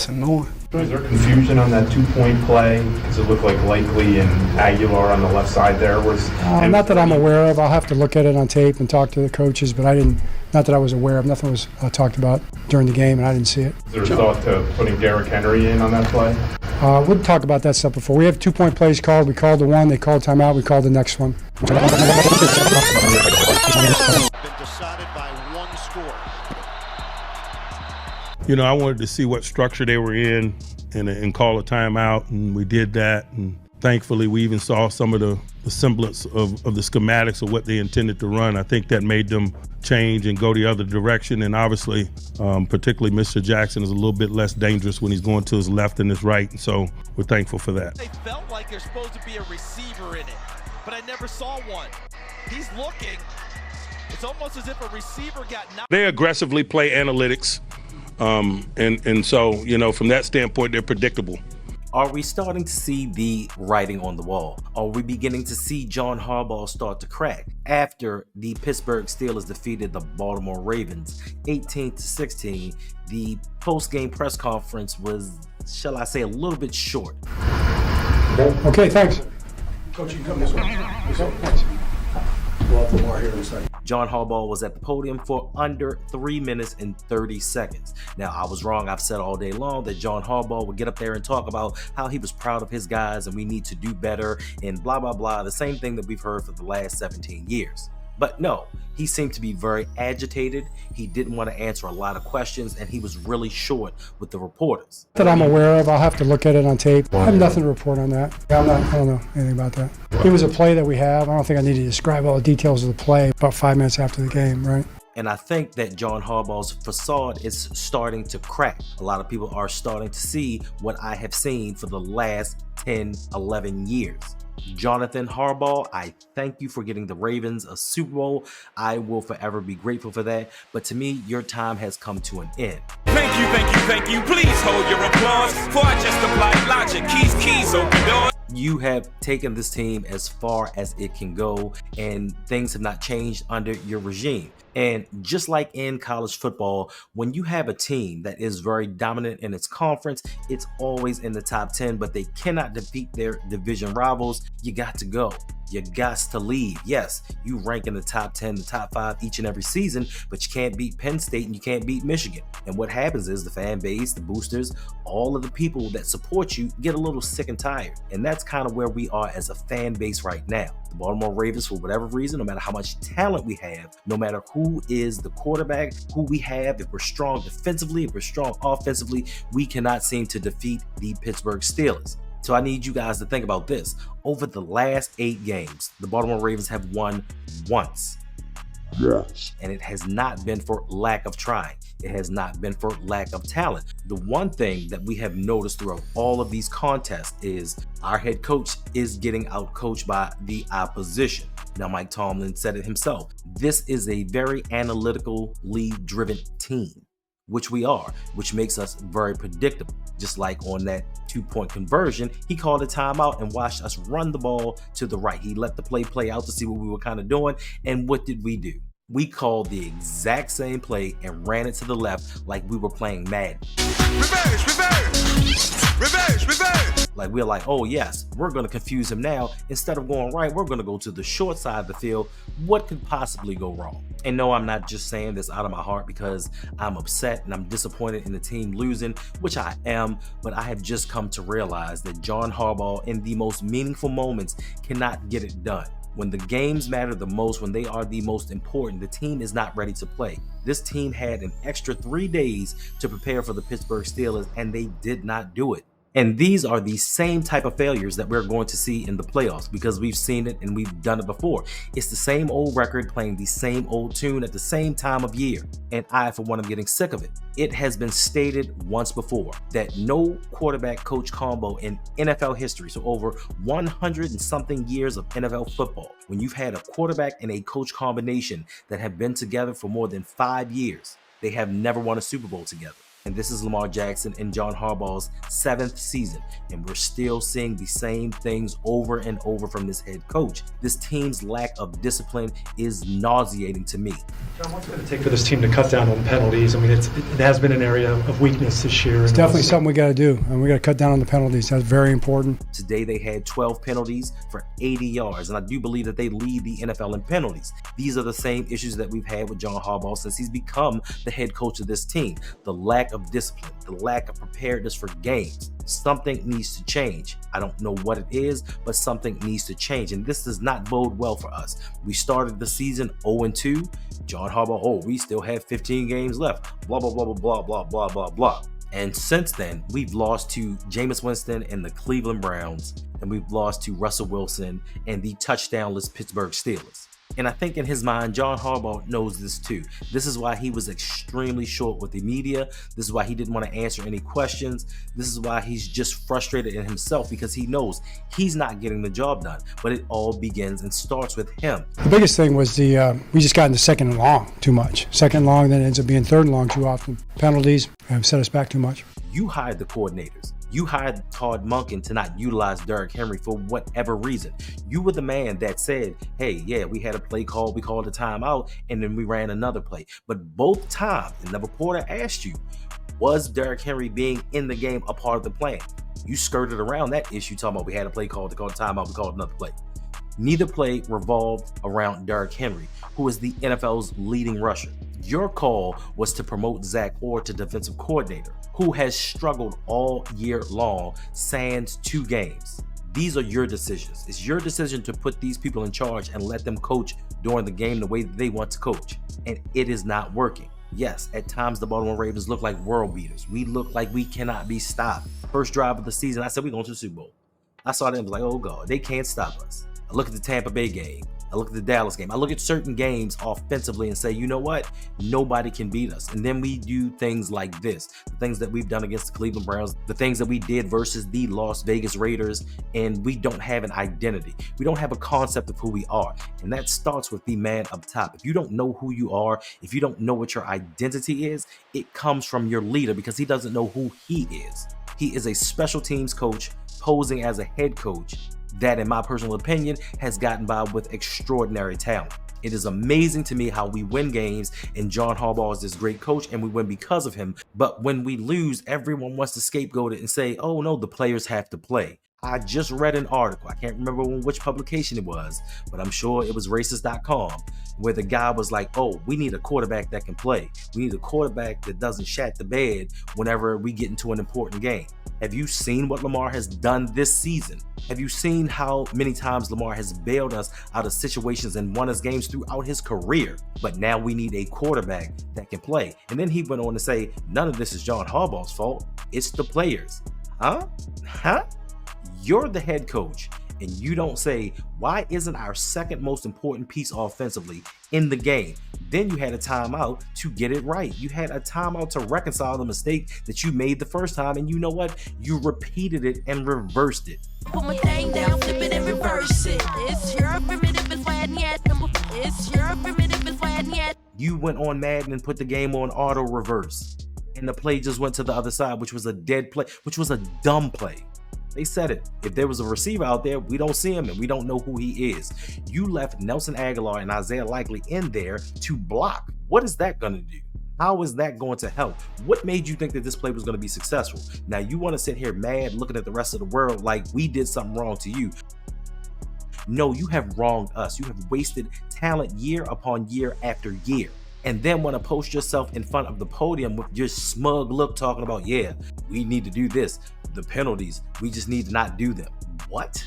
That's annoying. Is there confusion on that 2-point play? Does it look like Likely and Aguilar on the left side there was? Not that I'm aware of. I'll have to look at it on tape and talk to the coaches, but not that I was aware of. Nothing was talked about during the game, and I didn't see it. Is there a thought to putting Derrick Henry in on that play? We'll talk about that stuff before. We have 2-point plays called. We called the one. They called timeout. We called the next one. Been decided by one score. You know, I wanted to see what structure they were in and call a timeout, and we did that. And thankfully, we even saw some of the semblance of the schematics of what they intended to run. I think that made them change and go the other direction. And obviously, particularly Mr. Jackson is a little bit less dangerous when he's going to his left than his right. And so we're thankful for that. They felt like there's supposed to be a receiver in it, but I never saw one. He's looking. It's almost as if a receiver got knocked. They aggressively play analytics. And so, you know, from that standpoint, they're predictable. Are we starting to see the writing on the wall? Are we beginning to see John Harbaugh start to crack after the Pittsburgh Steelers defeated the Baltimore Ravens 18-16? The post-game press conference was, shall I say, a little bit short. Okay, thanks. Coach, you can come this way. Thanks. We'll have more here in a second. John Harbaugh was at the podium for under 3 minutes and 30 seconds. Now, I was wrong. I've said all day long that John Harbaugh would get up there and talk about how he was proud of his guys and we need to do better and blah, blah, blah. The same thing that we've heard for the last 17 years. But no, he seemed to be very agitated. He didn't want to answer a lot of questions, and he was really short with the reporters. That I'm aware of. I'll have to look at it on tape. I have nothing to report on that. I don't know anything about that. It was a play that we have. I don't think I need to describe all the details of the play about 5 minutes after the game, right? And I think that John Harbaugh's facade is starting to crack. A lot of people are starting to see what I have seen for the last 10, 11 years. Jonathan Harbaugh, I thank you for getting the Ravens a Super Bowl. I will forever be grateful for that. But to me, your time has come to an end. Thank you, thank you, thank you. Please hold your applause, for I just applied logic. Keys, open doors. You have taken this team as far as it can go, and things have not changed under your regime. And just like in college football, when you have a team that is very dominant in its conference, it's always in the top 10, but they cannot defeat their division rivals. You got to go. You got to leave. Yes, you rank in the top 10, the top 5 each and every season, but you can't beat Penn State and you can't beat Michigan. And what happens is the fan base, the boosters, all of the people that support you get a little sick and tired. And that's kind of where we are as a fan base right now. The Baltimore Ravens, for whatever reason, no matter how much talent we have, no matter who is the quarterback, who we have, if we're strong defensively, if we're strong offensively, we cannot seem to defeat the Pittsburgh Steelers. So I need you guys to think about this. Over the last 8 games, the Baltimore Ravens have won once. Yes. And it has not been for lack of trying. It has not been for lack of talent. The one thing that we have noticed throughout all of these contests is our head coach is getting outcoached by the opposition. Now, Mike Tomlin said it himself. This is a very analytically driven team, which we are, which makes us very predictable. Just like on that 2-point conversion, he called a timeout and watched us run the ball to the right. He let the play out to see what we were kind of doing. And what did we do? We called the exact same play and ran it to the left like we were playing Madden. Reverse. Like we're like, oh yes, we're going to confuse him now. Instead of going right, we're going to go to the short side of the field. What could possibly go wrong? And no, I'm not just saying this out of my heart because I'm upset and I'm disappointed in the team losing, which I am, but I have just come to realize that John Harbaugh in the most meaningful moments cannot get it done. When the games matter the most, when they are the most important, the team is not ready to play. This team had an extra 3 days to prepare for the Pittsburgh Steelers, and they did not do it. And these are the same type of failures that we're going to see in the playoffs because we've seen it and we've done it before. It's the same old record playing the same old tune at the same time of year. And I, for one, am getting sick of it. It has been stated once before that no quarterback coach combo in NFL history, so over 100 and something years of NFL football, when you've had a quarterback and a coach combination that have been together for more than 5 years, they have never won a Super Bowl together. And this is Lamar Jackson and John Harbaugh's 7th season. And we're still seeing the same things over and over from this head coach. This team's lack of discipline is nauseating to me. What's it going to take for this team to cut down on penalties? I mean, it has been an area of weakness this year. It's definitely something we got to do, and we got to cut down on the penalties. That's very important. Today they had 12 penalties for 80 yards, and I do believe that they lead the NFL in penalties. These are the same issues that we've had with John Harbaugh since he's become the head coach of this team. The lack of discipline, the lack of preparedness for games. Something needs to change. I don't know what it is, but something needs to change, and this does not bode well for us. We started the season 0-2. John Harbaugh, we still have 15 games left. Blah, blah, blah, blah, blah, blah, blah, blah, blah. And since then, we've lost to Jameis Winston and the Cleveland Browns, and we've lost to Russell Wilson and the touchdownless Pittsburgh Steelers. And I think in his mind, John Harbaugh knows this too. This is why he was extremely short with the media. This is why he didn't want to answer any questions. This is why he's just frustrated in himself, because he knows he's not getting the job done. But it all begins and starts with him. The biggest thing was we just got into second and long too much. Second and long, then it ends up being third and long too often. Penalties have set us back too much. You hired the coordinators. You hired Todd Monken to not utilize Derrick Henry for whatever reason. You were the man that said, hey, yeah, we had a play call, we called a timeout, and then we ran another play. But both times, and the reporter asked you, was Derrick Henry being in the game a part of the plan? You skirted around that issue talking about we had a play call, they called a timeout, we called another play. Neither play revolved around Derrick Henry, who is the NFL's leading rusher. Your call was to promote Zach Orr to defensive coordinator, who has struggled all year long, sans 2 games. These are your decisions. It's your decision to put these people in charge and let them coach during the game the way that they want to coach. And it is not working. Yes, at times the Baltimore Ravens look like world beaters. We look like we cannot be stopped. First drive of the season, I said we're going to the Super Bowl. I saw them like, oh God, they can't stop us. I look at the Tampa Bay game. I look at the Dallas game. I look at certain games offensively and say, you know what? Nobody can beat us. And then we do things like this, the things that we've done against the Cleveland Browns, the things that we did versus the Las Vegas Raiders, and we don't have an identity. We don't have a concept of who we are. And that starts with the man up top. If you don't know who you are, if you don't know what your identity is, it comes from your leader, because he doesn't know who he is. He is a special teams coach posing as a head coach that, in my personal opinion, has gotten by with extraordinary talent. It is amazing to me how we win games, and John Harbaugh is this great coach, and we win because of him. But when we lose, everyone wants to scapegoat it and say, oh no, the players have to play. I just read an article, I can't remember which publication it was, but I'm sure it was racist.com, where the guy was like, oh, we need a quarterback that can play. We need a quarterback that doesn't shat the bed whenever we get into an important game. Have you seen what Lamar has done this season? Have you seen how many times Lamar has bailed us out of situations and won us games throughout his career? But now we need a quarterback that can play. And then he went on to say, none of this is John Harbaugh's fault. It's the players. Huh? You're the head coach, and you don't say, why isn't our second most important piece offensively in the game? Then you had a timeout to get it right. You had a timeout to reconcile the mistake that you made the first time, and you know what? You repeated it and reversed it. Put my thing down, flip it and reverse it. It's your primitive and flat yet. It's your primitive and flat yet. You went on Madden and put the game on auto reverse, and the play just went to the other side, which was a dead play, which was a dumb play. They said it. If there was a receiver out there, we don't see him and we don't know who he is. You left Nelson Aguilar and Isaiah Likely in there to block. What is that going to do? How is that going to help? What made you think that this play was going to be successful? Now you want to sit here mad looking at the rest of the world like we did something wrong to you. No, you have wronged us. You have wasted talent year upon year after year. And then want to post yourself in front of the podium with your smug look talking about, yeah, we need to do this. The penalties, we just need to not do them. What?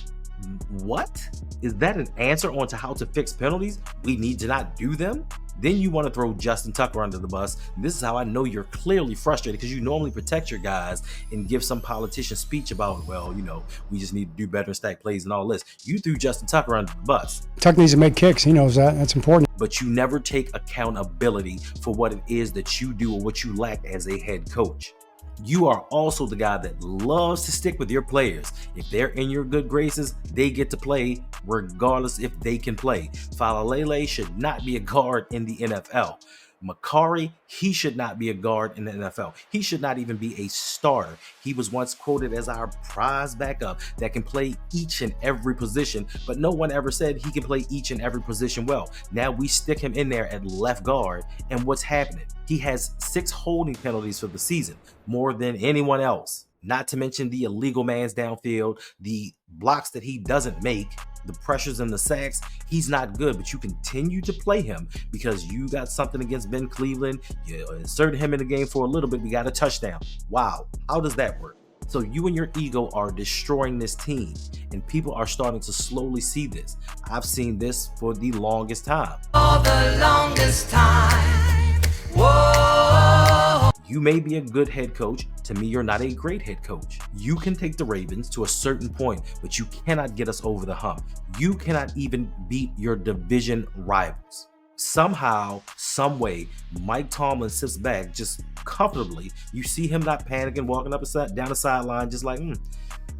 Is that an answer on to how to fix penalties? We need to not do them? Then you want to throw Justin Tucker under the bus. This is how I know you're clearly frustrated, because you normally protect your guys and give some politician speech about, well, you know, we just need to do better and stack plays and all this. You threw Justin Tucker under the bus. Tucker needs to make kicks. He knows that. That's important. But you never take accountability for what it is that you do or what you lack as a head coach. You are also the guy that loves to stick with your players. If they're in your good graces, they get to play regardless if they can play. Falalele should not be a guard in the NFL. Makari, he should not be a guard in the NFL. He should not even be a starter. He was once quoted as our prize backup that can play each and every position, but no one ever said he can play each and every position well. Now we stick him in there at left guard, and what's happening? He has 6 holding penalties for the season, more than anyone else. Not to mention the illegal man's downfield, the blocks that he doesn't make, the pressures and the sacks. He's not good, but you continue to play him because you got something against Ben Cleveland. You insert him in the game for a little bit, we got a touchdown. Wow, how does that work? So you and your ego are destroying this team, and people are starting to slowly see this. I've seen this for the longest time. For the longest time. Whoa. You may be a good head coach. To me, you're not a great head coach. You can take the Ravens to a certain point, but you cannot get us over the hump. You cannot even beat your division rivals. Somehow, some way, Mike Tomlin sits back just comfortably. You see him not panicking, walking up and down the sideline, just like,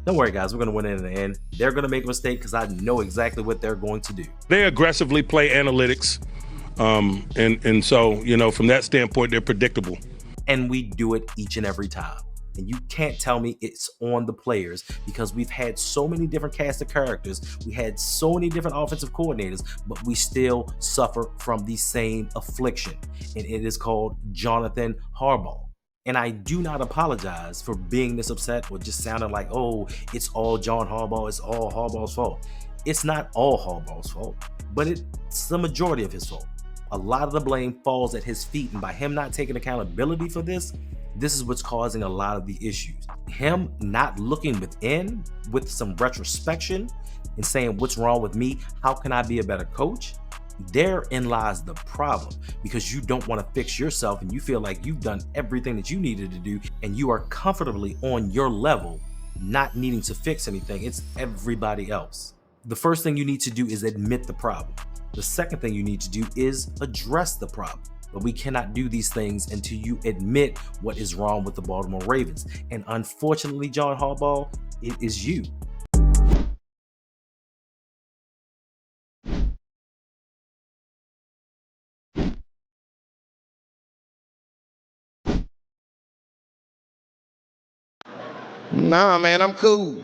don't worry, guys, we're going to win it in the end. They're going to make a mistake because I know exactly what they're going to do. They aggressively play analytics. And so, from that standpoint, they're predictable. And we do it each and every time. And you can't tell me it's on the players because we've had so many different cast of characters. We had so many different offensive coordinators, but we still suffer from the same affliction. And it is called Jonathan Harbaugh. And I do not apologize for being this upset or just sounding like, oh, it's all John Harbaugh, it's all Harbaugh's fault. It's not all Harbaugh's fault, but it's the majority of his fault. A lot of the blame falls at his feet, and by him not taking accountability for this is what's causing a lot of the issues. Him not looking within with some retrospection and saying, what's wrong with me? How can I be a better coach? Therein lies the problem, because you don't want to fix yourself and you feel like you've done everything that you needed to do and you are comfortably on your level, not needing to fix anything. It's everybody else. The first thing you need to do is admit the problem. The second thing you need to do is address the problem. But we cannot do these things until you admit what is wrong with the Baltimore Ravens. And unfortunately, John Harbaugh, it is you. Nah, man, I'm cool.